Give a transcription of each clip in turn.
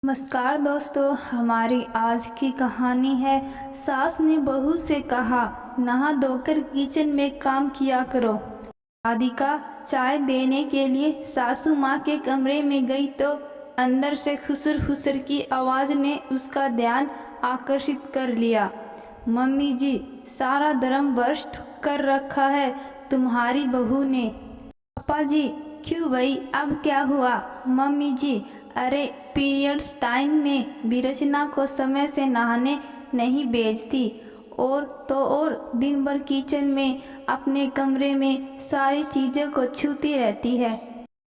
नमस्कार दोस्तों, हमारी आज की कहानी है सास ने बहू से कहा, नहा धोकर किचन में काम किया करो। राधिका चाय देने के लिए सासू माँ के कमरे में गई तो अंदर से खुसर खुसर की आवाज़ ने उसका ध्यान आकर्षित कर लिया। मम्मी जी, सारा धर्म भ्रष्ट कर रखा है तुम्हारी बहू ने। पापा जी, क्यों भाई, अब क्या हुआ? मम्मी जी, अरे पीरियड्स टाइम में विरचना को समय से नहाने नहीं भेजती और तो और दिन भर किचन में अपने कमरे में सारी चीज़ों को छूती रहती है।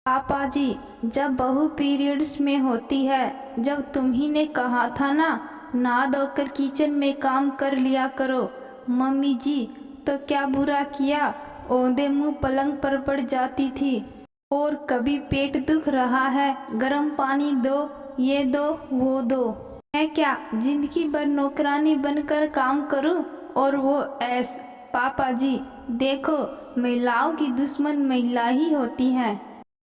पापा जी, जब बहू पीरियड्स में होती है, जब तुम्ही ने कहा था ना नहा धोकर किचन में काम कर लिया करो। मम्मी जी, तो क्या बुरा किया? औंधे मुंह पलंग पर पड़ जाती थी। और कभी पेट दुख रहा है, गर्म पानी दो, ये दो वो दो। मैं क्या जिंदगी भर नौकरानी बनकर काम करूं? और वो ऐस। पापा जी देखो, महिलाओं की दुश्मन महिला ही होती हैं।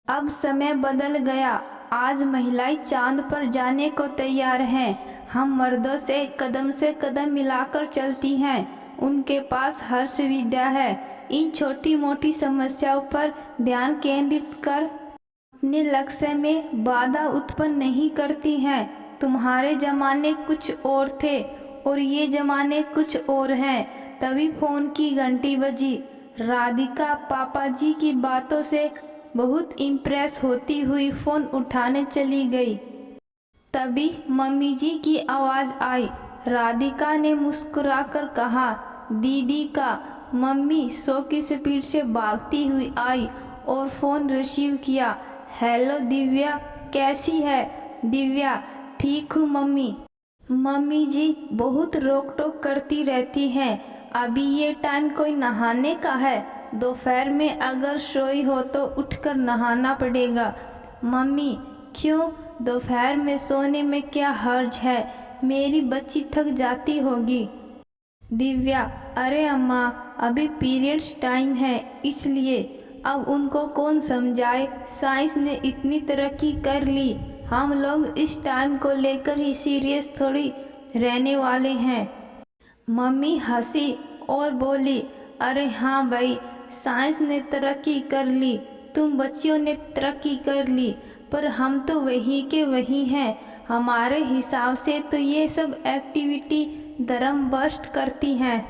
अब समय बदल गया, आज महिलाएं चांद पर जाने को तैयार हैं। हम मर्दों से कदम मिलाकर चलती हैं। उनके पास हर सुविधा है। इन छोटी मोटी समस्याओं पर ध्यान केंद्रित कर अपने लक्ष्य में बाधा उत्पन्न नहीं करती हैं। तुम्हारे जमाने कुछ और थे और ये जमाने कुछ और हैं। तभी फोन की घंटी बजी। राधिका पापा जी की बातों से बहुत इम्प्रेस होती हुई फोन उठाने चली गई। तभी मम्मी जी की आवाज़ आई। राधिका ने मुस्कुराकर कहा, दीदी का। मम्मी सौ की स्पीड से भागती हुई आई और फ़ोन रिसीव किया। हेलो दिव्या, कैसी है? दिव्या, ठीक हूँ मम्मी। मम्मी जी बहुत रोक टोक करती रहती हैं। अभी ये टाइम कोई नहाने का है? दोपहर में अगर सोई हो तो उठकर नहाना पड़ेगा। मम्मी, क्यों? दोपहर में सोने में क्या हर्ज है? मेरी बच्ची थक जाती होगी। दिव्या, अरे अम्मा, अभी पीरियड्स टाइम है इसलिए। अब उनको कौन समझाए? साइंस ने इतनी तरक्की कर ली, हम लोग इस टाइम को लेकर ही सीरियस थोड़ी रहने वाले हैं। मम्मी हंसी और बोली, अरे हाँ भाई, साइंस ने तरक्की कर ली, तुम बच्चियों ने तरक्की कर ली, पर हम तो वही के वही हैं। हमारे हिसाब से तो ये सब एक्टिविटी धर्म भ्रष्ट करती हैं।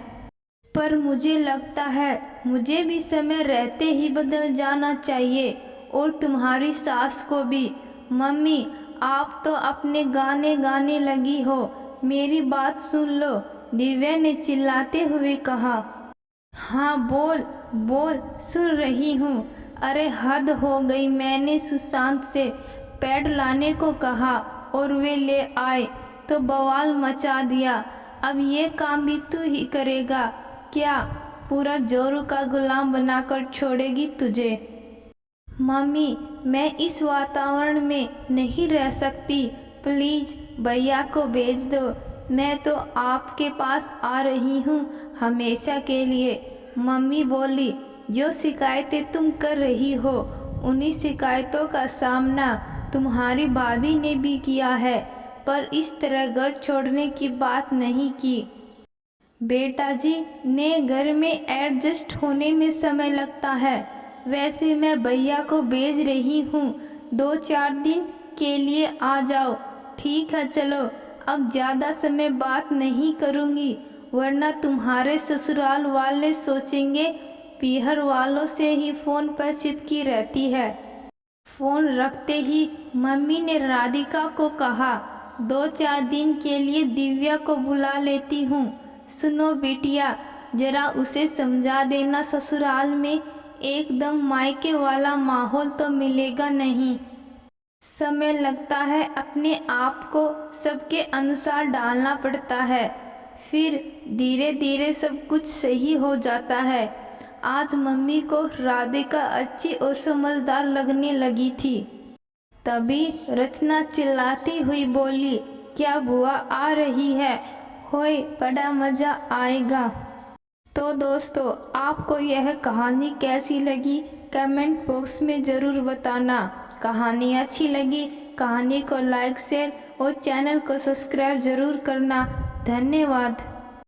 पर मुझे लगता है मुझे भी समय रहते ही बदल जाना चाहिए और तुम्हारी सास को भी। मम्मी, आप तो अपने गाने गाने लगी हो, मेरी बात सुन लो, दिव्या ने चिल्लाते हुए कहा। हाँ बोल बोल, सुन रही हूँ। अरे हद हो गई, मैंने सुशांत से पैड लाने को कहा और वे ले आए तो बवाल मचा दिया। अब ये काम भी तू ही करेगा क्या? पूरा जोरू का गुलाम बनाकर छोड़ेगी तुझे। मम्मी, मैं इस वातावरण में नहीं रह सकती, प्लीज़ भैया को भेज दो। मैं तो आपके पास आ रही हूँ हमेशा के लिए। मम्मी बोली, जो शिकायतें तुम कर रही हो उन्हीं शिकायतों का सामना तुम्हारी भाभी ने भी किया है, पर इस तरह घर छोड़ने की बात नहीं की। बेटा जी, नए घर में एडजस्ट होने में समय लगता है। वैसे मैं भैया को भेज रही हूँ, 2-4 दिन के लिए आ जाओ। ठीक है चलो, अब ज़्यादा समय बात नहीं करूँगी, वरना तुम्हारे ससुराल वाले सोचेंगे पीहर वालों से ही फ़ोन पर चिपकी रहती है। फ़ोन रखते ही मम्मी ने राधिका को कहा, 2-4 दिन के लिए दिव्या को बुला लेती हूँ। सुनो बेटिया, जरा उसे समझा देना, ससुराल में एकदम मायके वाला माहौल तो मिलेगा नहीं। समय लगता है, अपने आप को सबके अनुसार डालना पड़ता है, फिर धीरे धीरे सब कुछ सही हो जाता है। आज मम्मी को राधिका अच्छी और समझदार लगने लगी थी। तभी रचना चिल्लाती हुई बोली, क्या बुआ आ रही है? होए, बड़ा मज़ा आएगा। तो दोस्तों, आपको यह कहानी कैसी लगी कमेंट बॉक्स में ज़रूर बताना। कहानी अच्छी लगी कहानी को लाइक शेयर और चैनल को सब्सक्राइब ज़रूर करना। धन्यवाद।